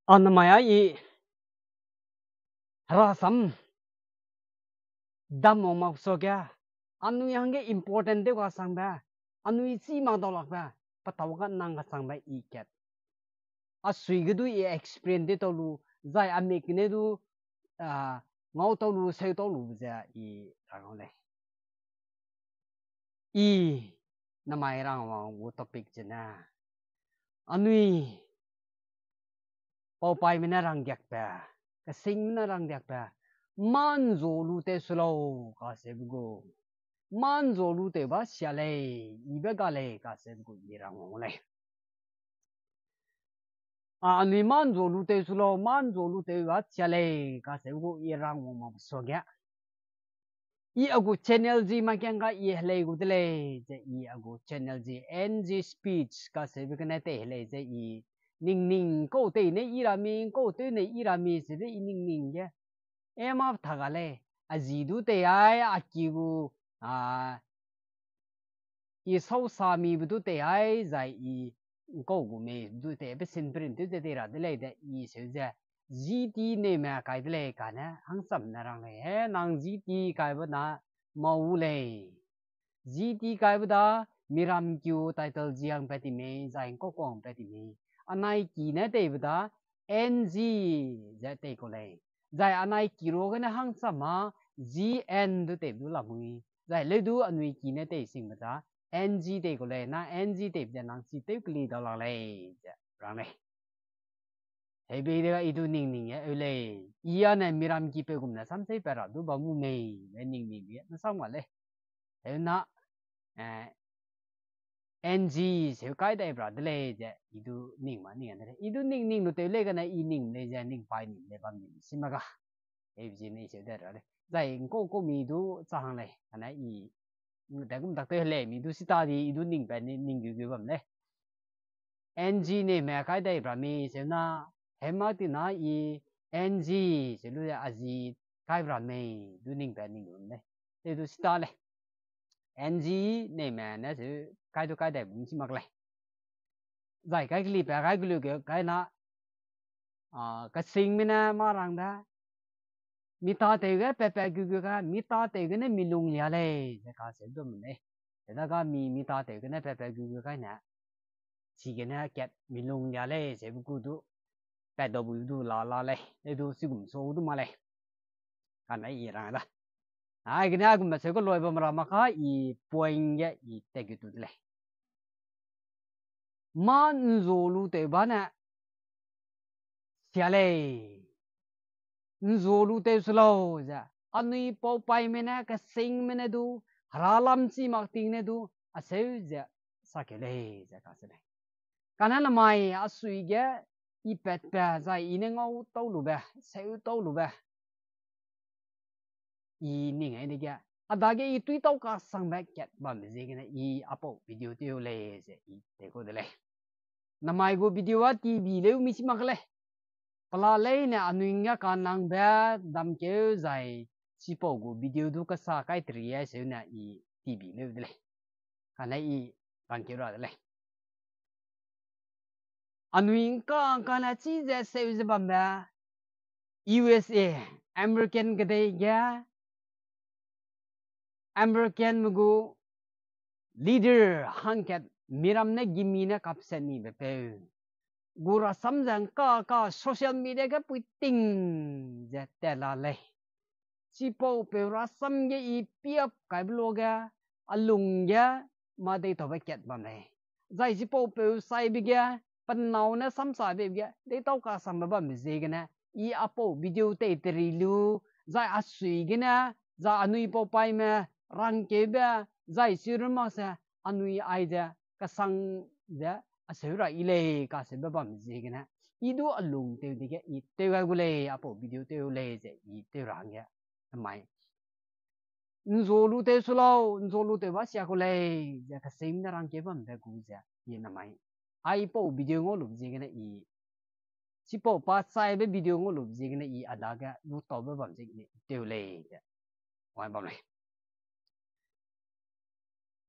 Anamaya i rasam dam oma sogya anu yang ge important de wa sangba anu isi ma dolak ba patawaga nang sangba iket asui gedu e explain de tolu zai amik ne du ngau tolu sei tolu ja i rang le i namai rang wa wo topic jena anui pau pai mina rang gyak ba ka sing mina rang gyak ba man zo lu te slow ka se bu man zo lu te ba xia le i be ga le ka se bu ni rang wa le anui man zo lu te slow man zo lu te ba xia le ka se bu i rang wa ma so gya i agu channel ji ma kyang ga i le gu de le je i agu channel ji ng speech ka se bu ne te le je i ning ning ko te ne i ra mi ko te ne i ra mi se de i ning ning ge em ap tha ga le a ji du te ai a ki gu i sau sa mi bu du te ai zai i ko gu me du te be sin print du te ra de le de i se je GT ne ma kai de le ka na hang sam na rang le he nang GT kai ba na ma wu le GT kai ba da miram kyu title jiang pa ti me zai ko kong pa ti me anai ki na te ba da NG ja te ko le zai anai ki ro ga na hang sam ma GN du te du la mu zai le du anui ki na te sing ba da NG te ko le na NG te ba nang si te kli da la le ja rang le hey be de i du ning ning ye le i ya na miram ki pe gum na sam sai pa ra du ba mu me le ning ning ye na sam wa le hey na NG 小街地 bra 的嘞啫，伊都宁嘛宁的嘞，伊都宁都对那个呢，伊宁嘞啫，宁拜宁嘞，把宁是嘛个，哎不是那小的嘞，在个米都咋行嘞，可能伊，但咁特对嘞，米都是打的，伊都宁拜宁句咁嘞，NG 呢，咩街地 bra 咪小那，起码的那伊 NG 小路阿是街 bra 咪都宁拜宁咁嘞，这都是打嘞。NG 呢咩呢是街都街地唔知乜嘞，在街里边街里个街那个星面呢马上的，米打地个白白咕咕个，米打地个呢米弄呀嘞，这搞什么么呢？那个米打地个呢白白咕咕个呢，是个呢get米弄呀嘞，这不咕嘟，白豆不嘟拉嘞，那都是咁说都嘛嘞，看来一样的。ai cái này cũng mà sẽ có loại mà khá i point ye i te gitu le man zolu te bana siale zolu te slow ja anui po pai mena ka sing mena du haralam si mak ting ne du a seu ja sakele ja ka se kana na mai a sui ge i pet pa za i ne ngau to lu ba seu to lu ba i ni ngai ni ge adage i tui tau ka sang ba ket ba me je gena i apo video te le je i te ko de le namai go video wa tv le mi si mak le pala le ne anuinga ka nang ba dam ke zai si po go video du ka sa kai tri ya se na i tv le de le kana i ban ke ra de le anuin ka na chi je se je ba ma USA American ke de ya American mugu leader hangket miram ne gimi ne kapsen ni bepe gura samjang ka social media ka puting je tela le chipo pe rasam ge i piap kai bloga alung ya ma de to ket ba ne zai chipo pe sai bi ga pan nau na sam sa be ga de to ka sam ba mi je ge na i apo video te tri lu zai asui ge na za anui po pai me ran ke ba zai sir ma sa anui ai ja ka sang ja asura ile ka se ba mi je ge na i do alung te de ge i te ga gu le apo video te le je i te rang ya mai nzolu te sulo nzolu te ba sia ko le ja ka sim na rang ke ba me gu ja i na mai ai po video ngo lu je ge na i si po pa sai be video ngo lu je ge na i ada ga lu to ba ba je ge te le ja wai ba le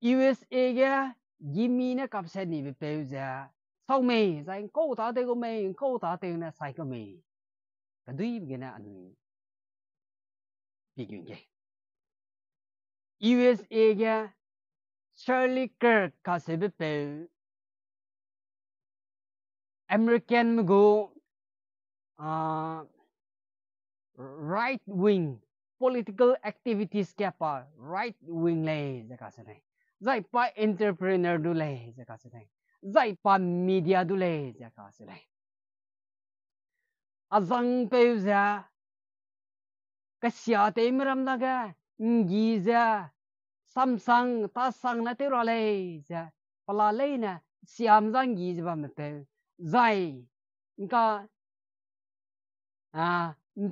USA 嘅 gimme 呢kapse ni be pe ja sau mày sai câu ta tê của mày câu ta tê na sai của mày cái đấy cái na anh bị chuyện gì USA ga Charlie Kirk ka se be American go right wing political activities kya pa right wing le jaka se nai zai pa entrepreneur du le jaka se nai zai pa media du le jaka se nai azang pe za ka sia te mram da ga ngi za samsung ta sang na te ro le ja pala le na siam zang gi ba me pe zai ka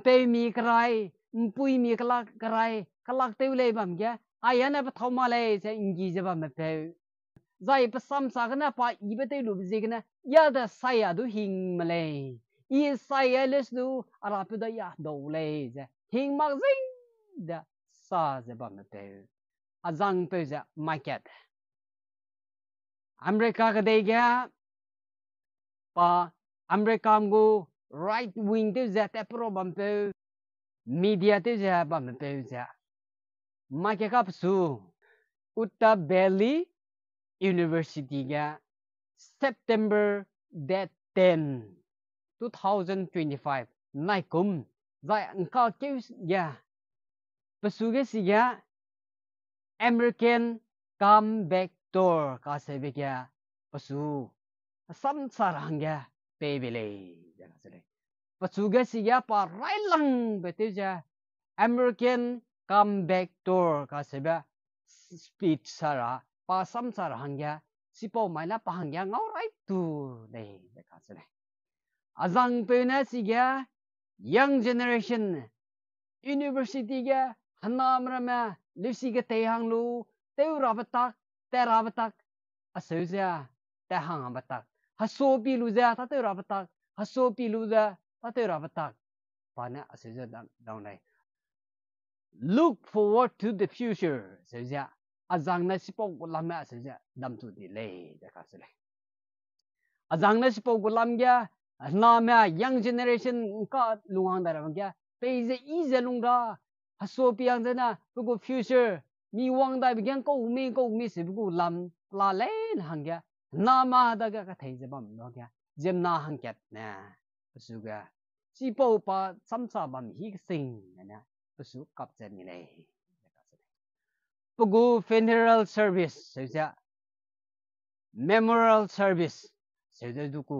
pe mi krai pui mi krai kalak te le bam ya ayana ba thoma le se ngi je ba me pe zai pa sam sa kana pa i be te lu bi kana ya da sai ya du hing ma le i sai ya les du ara pe da ya do le je hing ma zing da sa je ba me pe azang pe ja market America ka de ga pa America go right wing te ja te pro bam pe media te ja bam pe ja market ka su Utah Valley University ga September that 10 2025 nai kum zai ka ke ya pasu ge si ga American comeback tour ka se be ya pasu sam sarang ya pe be le ja ka se pasu ge si ya pa rai lang be te ja American comeback tour ka se ba speech sara pa sam sarang ya sipo mai na pahang ya ngau rai tu le ja ka se azang pe na si ga young generation university ga hanamra ma lisi ga te hang lu te rabatak te rabatak aseuja te hang batak haso pi lu ja ta te rabatak haso pi lu ja ta te rabatak pana aseuja down lai look forward to the future aseuja azang na sipok lam ma aseuja dam tu di le ja ka se le azang na sipok lam ga na ma young generation ka luang da ra ga pe ze i ze lung da haso pi ang na bu future mi wang da bi gan ko mi se bu lam la le hang ga na ma da ga thai je bam lo ga jem na hang ket na su ga si po pa sam sa bam hi sing na su kap chen ni le bu go funeral service se ja memorial service se de du ku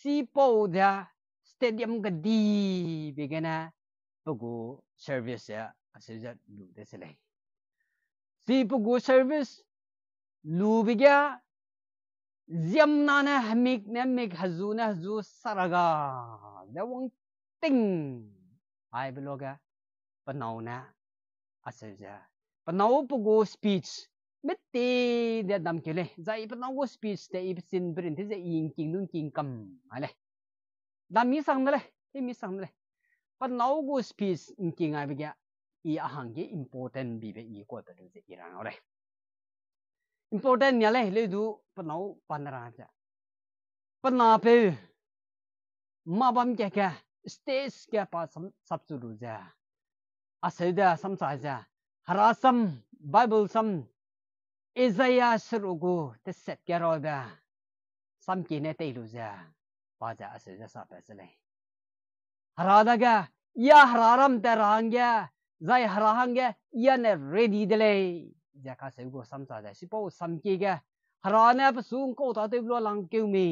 si po da stadium ga di bi ga na bu go service ya se ja lu de se le si bu go service lu bi ga ziam na na hamik na mik hazu na hazu saraga da wang ting ai bi lo ga panau na ase ja panau bu go speech met te da dam ke le zai panau go speech te i sin brin te ze ing king nun king kam ale dam mi sang le te mi sang le panau go speech ing king ai bi ga i ahang ge important bi be i ko ta ze irang ole important nya le du panau panara ja pana pe ma bam ke ka stage ke pa sab su ru ja asida sam sa ja harasam bible sam Isaiah surugu te set ke ro da sam ki ne te lu ja pa ja asida sa pa se le harada ga ya hararam te rang ya zai harahang ya ya ne ready de le ja ka se go sam sa ja si po sam ki ga harana pa sung ko ta te lo lang keu mi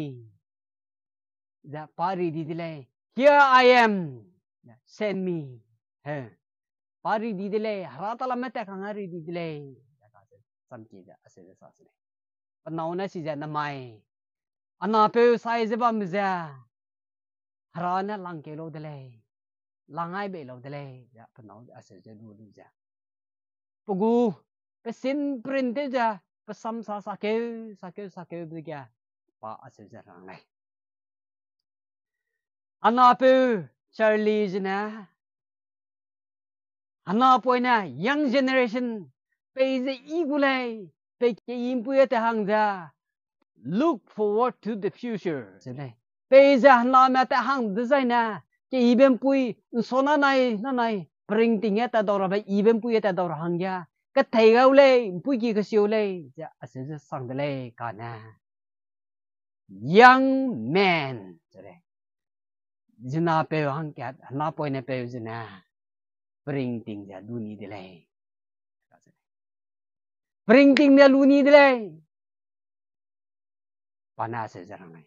ja pa ready de le here I am send me he pa ready de le harata la mete ka ngari di de le ja ka se sam ki ja ase sa se le pa nau na si ja na mai ana pe sai je ba mi ja harana lang ke lo de le langai be lo de le ja pa nau ase ja du du ja pugu pe sin print de ja pa sam sa ke bi ga pa ase ja rang lai ana pe Charlie jina ana poina young generation pe ze igulai pe ke impu te hang ja look forward to the future ဆိုလေပေးစားနာမတဲ့ဟန်ဒီဇိုင်နာကီဘန်ပွီဆိုနာနိုင် bring တင်ရတဲ့တော်ပဲ even ပွီတဲ့တော်ဟန်ရကထိုင်ကောက်လေပွီကြီးကစီလေကြအစစဆောင်တယ်လေကနာ young man ဆိုလေဂျနာပေဟန်ကနာပွိုင်နေပေဂျနာ bring တင်ကြဒူနီတယ်လေ bring တင်နေလူနီတယ်လေဘာနာစေကြရမယ်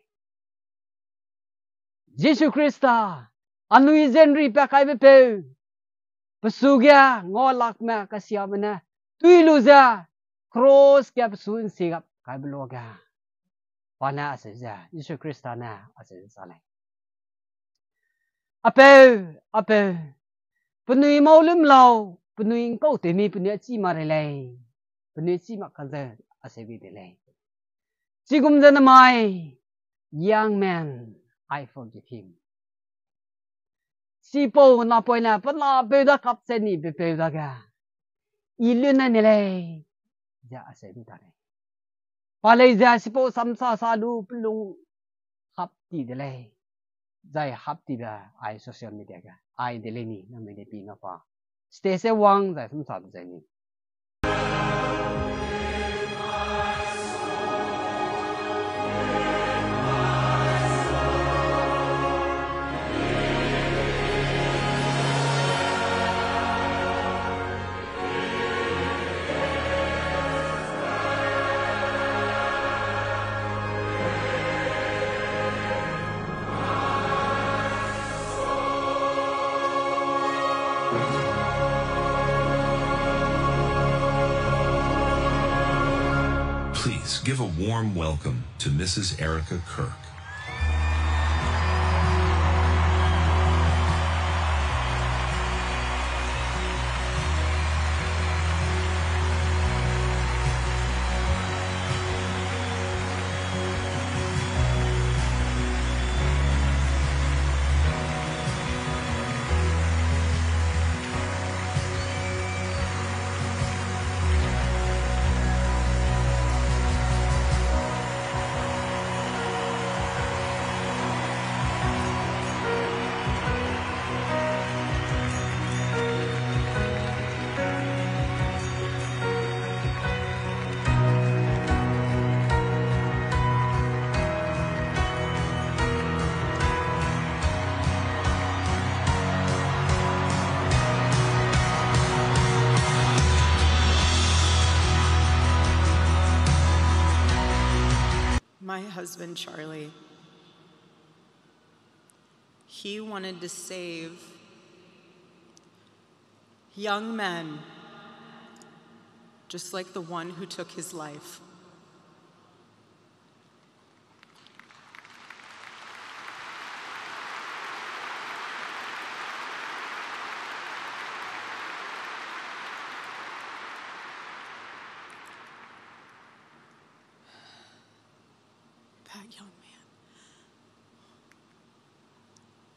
ယေရှုခရစ်တာအနွေဇန်ရီပခိုင်ပေပစုကငေါ်လက်မကစီယမနာတွီလူစာခရော့ကပစုန်စီကခိုင်ဘလောကဘာနာစေကြယေရှုခရစ်တာနာအစေစားလိုက်အပေပနွေမောလမ်လောပနွေကောက်တေမီပနွေချီမာရလေပနွေချီမခန်တဲ့အစေပြီးတယ်လေစီကုမ်ဇနမိုင် young man I forgive him စီပိုနာပွိုင်နာပနာပေဒကပ်စနီပေဒကဤလွနနေလေဂျာအစေပြီးတာလေပါလေဂျာစီပိုစမ်ဆာဆာလူပလုံဟပ်တီတယ်လေဇိုင်ဟပ်တီဘာအိုင်ဆိုရှယ်မီဒီယာကအိုင်ဒလီနီနမေဒီပီနောပါစတေဆေဝမ်ဇိုင်စမ်ဆာဇိုင်နီGive a warm welcome to Mrs. Erica Kirk. My husband, Charlie, he wanted to save young men just like the one who took his life.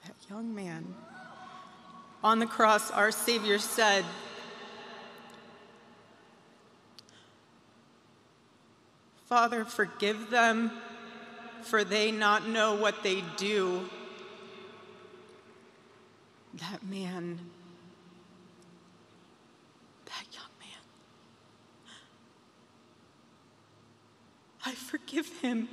That young man. On the cross, our Savior said, "Father, forgive them, for they not know what they do." That man, that young man, I forgive him.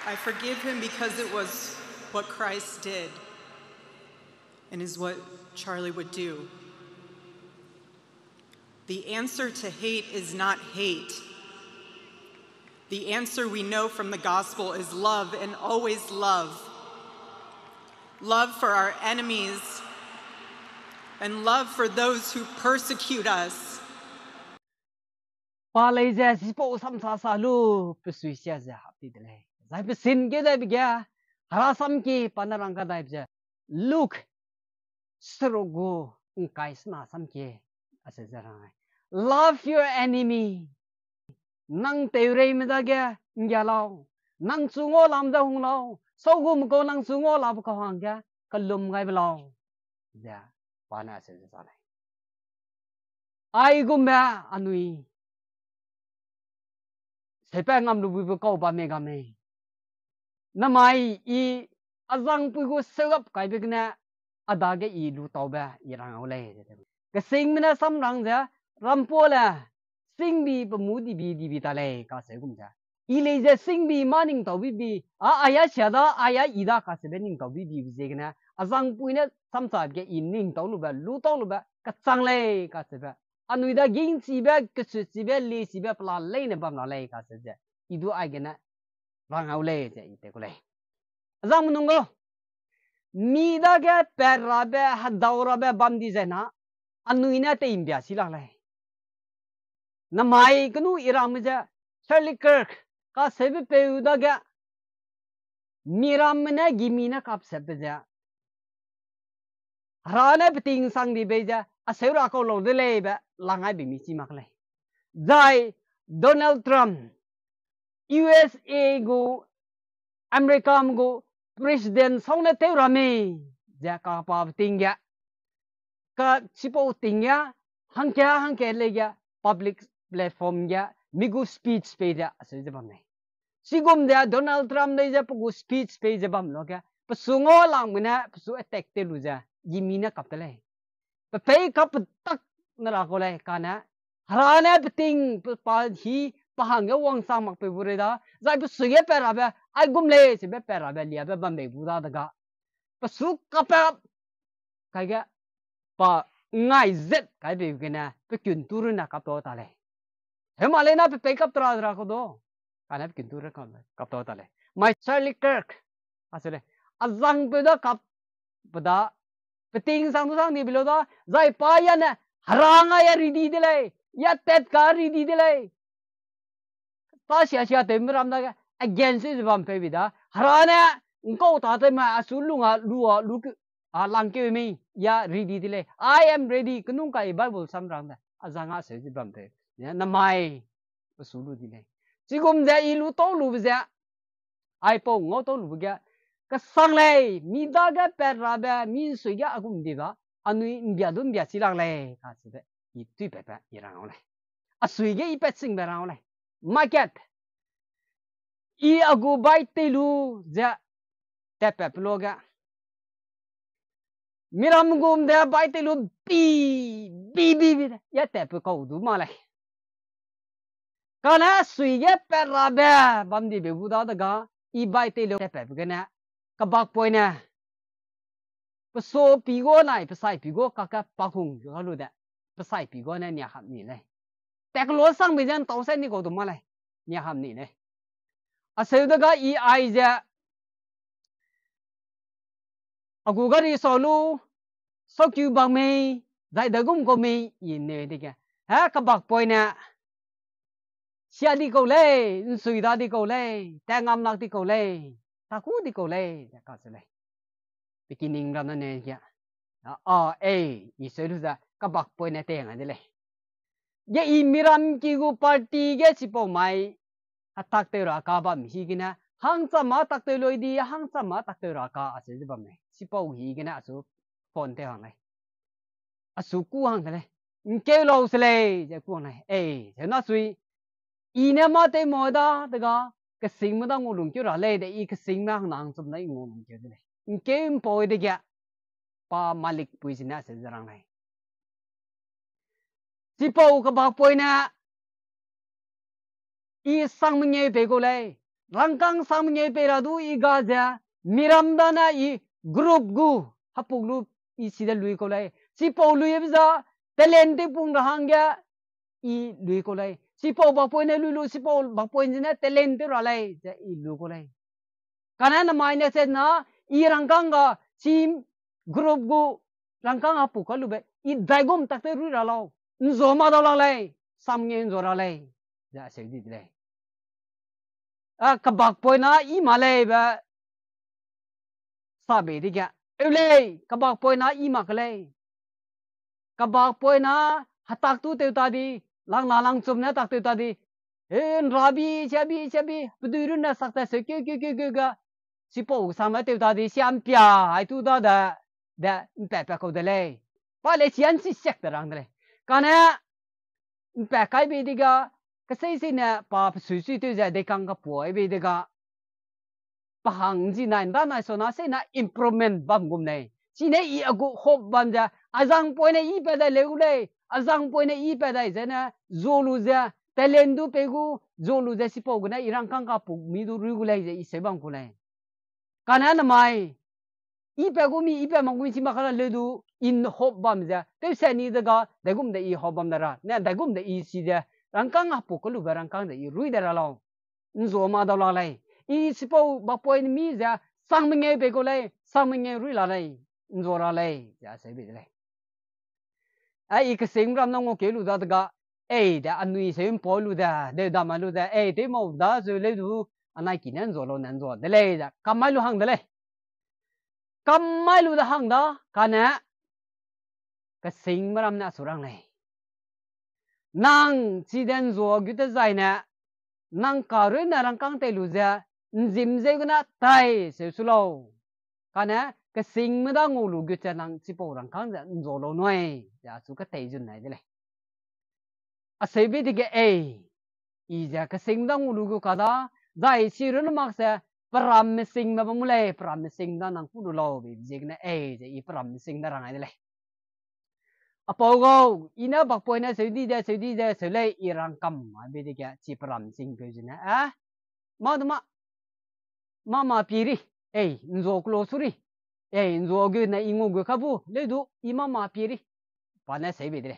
I forgive him because it was what Christ did and is what Charlie would do. The answer to hate is not hate. The answer we know from the gospel is love and always love. Love for our enemies and love for those who persecute us. Palaiza sipo samsa salu pesuisia za hapti dele. Zai pesin ke dai bigya harasam ki panarangka dai bja. Look srogo ungkai sna samke asezarang. Love your enemy. Nang teurei medagya ngyalaw. Nang sungo lamda hunglaw. Sogum ko nang sungo lab ko hangya kalum ngai belaw. Ja pana asezarang. Ai gumba anui. Sepengam lubu kau ba megame. Namai I azang pugo segap kai begna adage I lu tauba irang ole. Kesing mina samrang ja rampola singbi pemudi bi di bitale ka segum ja. Ile ja singbi maning taubi bi aya chada aya ida ka sebening taubi bi zegna azang puina samsa ge inning tau lu ba lu tau lu ba ka changle ka seba. Anuida ging sibe kesu sibe li sibe pla le ne bam la le ka se je idu ai gena rang au le je ite ko le azam nungo mi da ge perra be hadaura be bam di je na anuina te imbia sila le na mai knu iram je Charlie Kirk ka sebe pe uda ge miram ne gimina kap sebe je rane beting sang di be je Aseura ko lo dele ba langai bi mi si makle. Zai Donald Trump USA go America go president song te rame ja ka pa tingya ka sipo tingya hangke le ya public platform ya migu speech pe ja ase jabam nei. Sigum dia Donald Trump nei ja pu speech pe jabam lo ka pasungo lang mina pasu attack te lu ja yimina kaptale. Pay cup tak narakole kana harana beting pa hi pahang wang samak pe bureda zai bu suye perabe ai gumle se be perabe lia be bambe buda daga pasu kapa kaiga pa ngai zet kai be gena pe kyun turuna kapto tale hemale na pe pay cup tra dra ko do kana pe kyun tur kapto tale my Charlie Kirk asale azang pe da kap pada Peting sang ni bilo da zai pa ya na haranga ya ridi dele ya tet ka ridi dele ta sia temram da against is bam pe bida harana ko ta te ma asulunga lu lang ke mi ya ridi dele I am ready kunung kai Bible samrang da azanga se bam pe na mai asulu dile sigum da ilu to lu bza ai po ngo to lu ga ka sang le mi da ga perra ba mi sui ga agum di ba anui mbia dum bia silang le ka se be I tui pe pe irang le a sui ge I pe sing ba rang le market I agu bai te lu ja te pe plo ga miram gum de bai te lu bi ya te pe ko du ma le kana sui ge perra ba bam di be bu da ga I bai te lu te pe ga na kabak poina paso pigo nai pasai pigo kaka pakung jo lu da pasai pigo na nya ham ni le tek lo sang bi jan tau sai ni ko du ma le nya ham ni le aseu da ga I ai ja agu ga ri so lu so kyu bang me dai da gum ko me yin ne de ga ha kabak poina sia di ko le sui da di ko le ta ngam nak di ko le ta ku di ko le ja ka se le beginning ram na ne ya I se lu da ka bak poi na te nga de le ye I miram ki gu party ge si po mai atak te ra ka ba mi hi gina hang sa ma tak te loi di hang sa ma tak te ra ka ase de ba me si po hi gina asu phone te hang le asu ku hang de le ke lo se le ja ku hang le je na sui I ne ma te mo da ga cái sinh mà đang ngồi lùng chưa ra lấy để cái sinh mà nàng sum này ngồi lùng chưa đấy cái bồi đấy kìa pa malik pui sini sẽ ra này si pau cái bạc pui na I sang mình nghe về cô lấy răng căng sang mình nghe về ra du I gaza miram da na I group gu hapuk group I sida lui cô lấy si pau lui bây giờ talent pung ra hang kìa I lui cô lấy sipo bakpoine lulu sipo bakpoine ne talent ra lai ja ilu ko lai kana na mai ne se na I rangkanga sim group go rangkanga pu ka lu be I daigom tak te ru ra lo nzo ma da la lai sam nge nzo ra lai ja se di lai a ka bakpoina I ma lai ba sa be di ga ele ka bakpoina I ma ka lai ka bakpoina hatak tu te ta di lang na lang chum na tak te ta di en rabi chabi pduirun na sakta se ke ga sipo sama te ta di siam pia ai tu da pe ko de le pa le sian si sek da rang de kana pe kai be di ga ka sei si na pa su te ja de kang ka po ai be de ga pa hang ji na da na so na se na improvement bam gum nei si ne I agu hope bam ja azang point I pe da le u le azang point I pe da je na zolu ja talendu pegu zolu ja sipo gu na irang kang ka pu mi du ru gu le je I se bang ku le kana na mai I pe gu mi I pe mang gu si ma kala le du in hope bam ja te se ni da ga da gum da I hope bam da ra na da gum da I si ja rang kang ka pu ko lu ba rang kang da I ru da ra lo nzo ma da la lai I sipo ba point mi ja sang mi nge pe ko le sang mi nge ru la lai nzo ra lai ja se be le ai ka sing ram nong ke lu da ga da anui se po lu da de da ma lu da te mo da zo le du anai ki nan zo lo nan zo de le da kam mai lu hang de le kam mai lu da hang da kana ka sing ram na surang le nang chi den zo gu ta zai na nang ka re na rang kang te lu ja nzim ze gu na tai se su lo kana ka sing ma da ngo lu gu cha nang chi po rang kang ja zo lo noi ja su ka te jun nai de le a se be de ge I ja ka sing da ngo lu gu ka da zai si ru na mak sa param me sing ma ba mu le param me sing da nang pu lu lo be je na je I param me sing da rang ai de le a po go ina bak po na se di se le I rang kam ma be de ge chi param sing pe jina a ma da ma pi ri nzo klo su ri nzo gu na I ngo gu ka bu le du I ma pi ri pa na se be de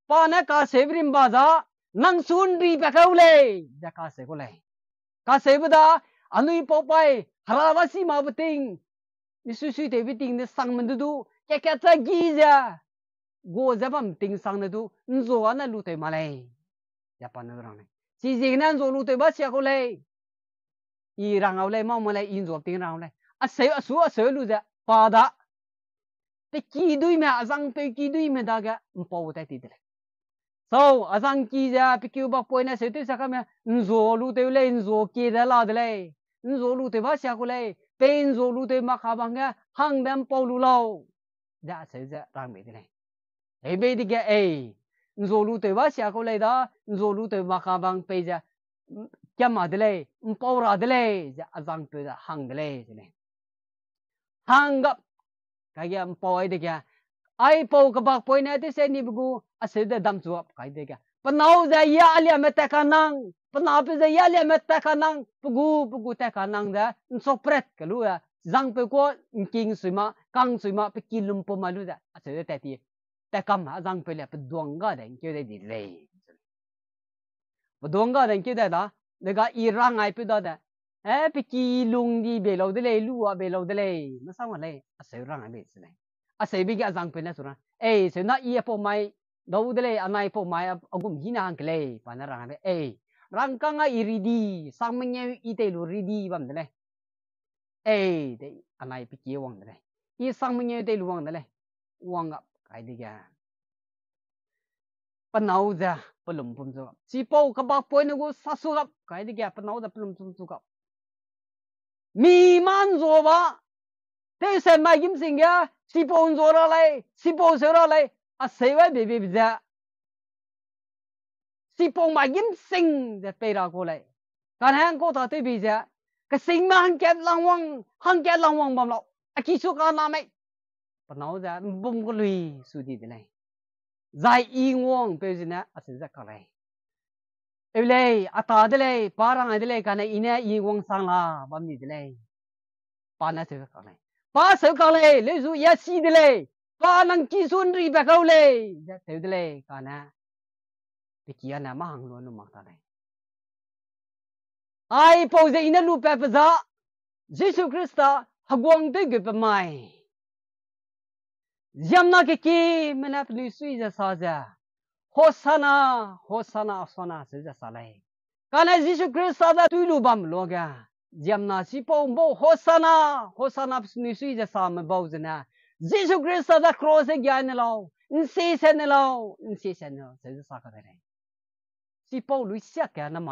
pa na ka se brim ba da nang sun ri pa ka le ja ka se ko le ka se bu da anui po pai hara wa si ma bu ting ni su te bi ting ne sang man du ke cha gi ja go ja bam ting sang na du nzo na lu te ma le ja pa na rang ne si ji na nzo lu te ba sia ko le I rang au le ma mo le I nzo ting rang le a se lu ja pa da te ki dui me azang pe ki dui me da ga po ta ti de so azang ki ja pi ki ba po na se te sa ka me nzo lu te le nzo ki da la de le nzo lu te ba sia ko le pe nzo lu te ma kha bang ga hang dam po lu lo ja se ja rang me de le be di ga nzo lu te ba sia ko le da nzo lu te ma kha bang pe ja kya ma de le po ra de le ja azang pe da hang de le hang ga ka ya po ai de ga ai po ka bak po na te se ni bu a se da dam chu ka de ga panau ja ya lia me ta ka nang panau pe ja ya lia me ta ka nang pugu ta ka nang da so pret ka lu ya zang pe ko king sui ma kang sui ma pe kilum po ma lu da a se ta ti ta kam ha zang pe le pe duang ga da ke de di le duang ga da ke da de ga I rang ai pe da pe ki lung di be lo de le lu a be lo de le ma sa ma le a se rang ai be se le a se bi ga zang pe na su ra se na I po mai do de le anai po mai agum hina ang kle pa na rang ai rang ka nga I ri di sang meng I te lu ri di bam de le de anai pe ki wang de le I sang meng te lu wang de le wang ga kai di ga panau ja pelum pum zo si po ka ba po na go sa su ga kai di ga panau da pelum pum zo ga mi man zo ba te se mai gim sing ga si po zo ra lai si po se ra lai a se wa be be ja si po mai gim sing ja pe ra ko lai kan hang ko ta te bi ja ka sing ma hang ket lang wang bam lo a ki su ka na mai panau ja bum ko lui su di de lai zai I ngong pe jina a se ja ka lai le ata de le parang de le kana ina I ngong sang la bam ni de le pa na se ka lai pa se ka le zu ya si de le pa nang ki sun ri ba ka le ja te de le kana ตะกี้น่ะมาหังล้วนมาตาเลยไอ้ปอเจอินะลูเปปะซะเยซูคริสต์ฮกวงตึกปะไมยามนาเกกีมนะปลุสุยจะซาจาโฮซานาโฮซานาซานาเสจะซาเลยกานะเยซูคริสต์ดะตุลูบัมโลกายามนาสิปองโบโฮซานาปลุสุยจะซามบ่าวจนะเยซูคริสต์ดะครอสยานลาวอินเซเซนลาวอินเซเซนเสจะซากะเลยสิปองลุยเสียกะนะไม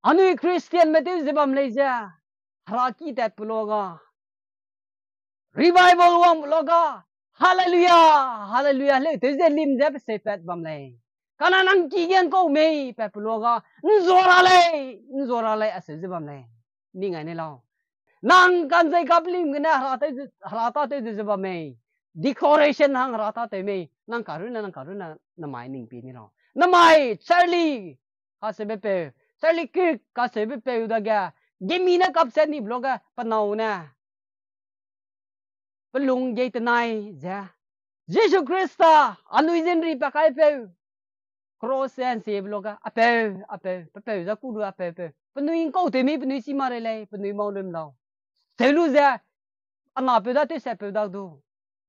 อันนี้คริสเตียนไม่ได้จะบัมเลยจ้าฮรากีแต่ปโลกา revival วังปโลกา hallelujah เลยตัวเจลิมเจ็บเสพบัมเลยการนั่งกินก็ไม่แต่ปโลกานจอราเลยอาศัยจะบัมเลยนี่ไงเนี่ยเรานั่งกันใจกับลิมกันนะฮราตาเตจะบัมเลย decoration หังฮราตาเตไม่นั่งการุณน้ำไม้หนึ่งปีนี่เราน้ำไม้ชาลีข้าเสพเปCharlie Kirk kasi be udah ga gemina kapsen ni bloga panau na pelung jay tanay ja Jesus Christa anu izin ri pakai pe cross and se bloga ape za kudu ape penuin kau temi penui simare lai penui mau lem lau selu ja ana pe da te se pe da du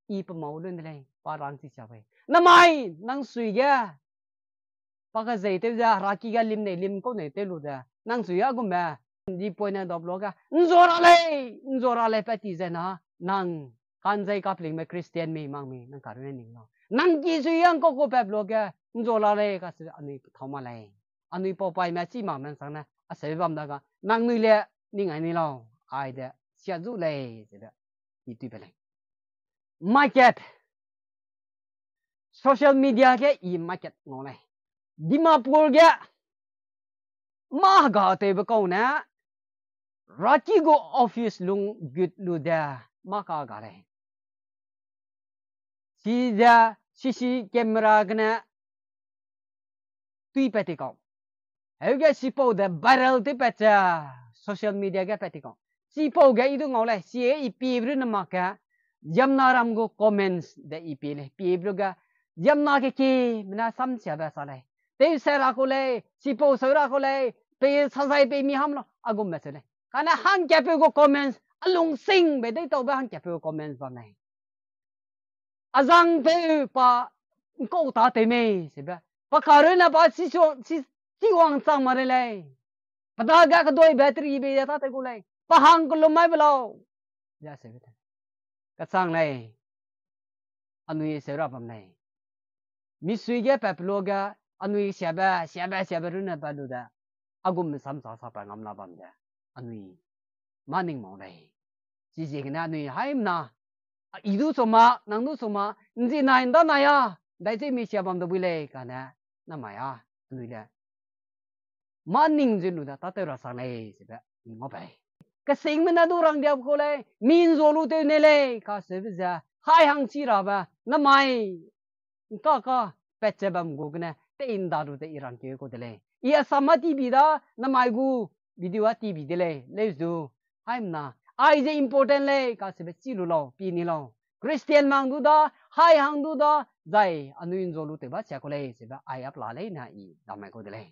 I pe mau lem lai parang si cha pe namai nang sui ga Paka zai te ja raki ga lim ko ne te lu da nang su ya gum ba di point na do bloga nzora le pati zena nang kan zai ka pling me Christian me mang me nang ka re ning no nang ki su yang ko pe bloga nzora le ka se ani thoma lai ani po pai ma chi ma man sang na a se bam da ga nang nui le ni ngai ni lo ai de sia zu le se da di tu pe lai market social media ke I market ngo lai Dimapur ga mahga te bakau na raki go office lung gut lu da maka ga le CC camera gna tui peti ko heuga sipo da viral te pacha social media ga peti ko sipo ga idu ngau le si ip bru na maka jamna ram go comments da ip le pi bru ga jamna ke ki na sam cha ba sa le Te sera ko le, sipo sera ko le, pe sasai pe mi ham lo, agum mese le. Kana hang kya pe ko comments, alung sing be de to ba hang kya pe ko comments ba nai. Azang pe pa ko ta te me se ba. Pa karu na pa si wang sang ma le. Pa da ga ka doi battery be ya ta te ko le. Pa hang ko lo mai ba lo. Ya se be. Ka sang le. Anu ye se ra pam le. Mi sui ge pa ploga Anui siapa runa paduda agum sam sa pa ngam la bam ja anui maning mau dai ji ji na anui haim na idu soma nangnu soma nji na inda na ya dai ji mi sia bam do bile kana na ma ya anui la maning ji lu da ta te ra sa le se ba ngo bai ka sing ma na du rang dia ko le min zo lu te ne le ka se bi ja hai hang chi ra ba na mai ka pet bam go na te in daru te irang ke ko dele ia samati bida na maigu video tv dele let's do haim na ai je important le ka se chi lu lo pi ni lo christian mang du da hai hang du da dai anuin zo lu te ba cha ko le se ba ai ap la le na I da mai ko dele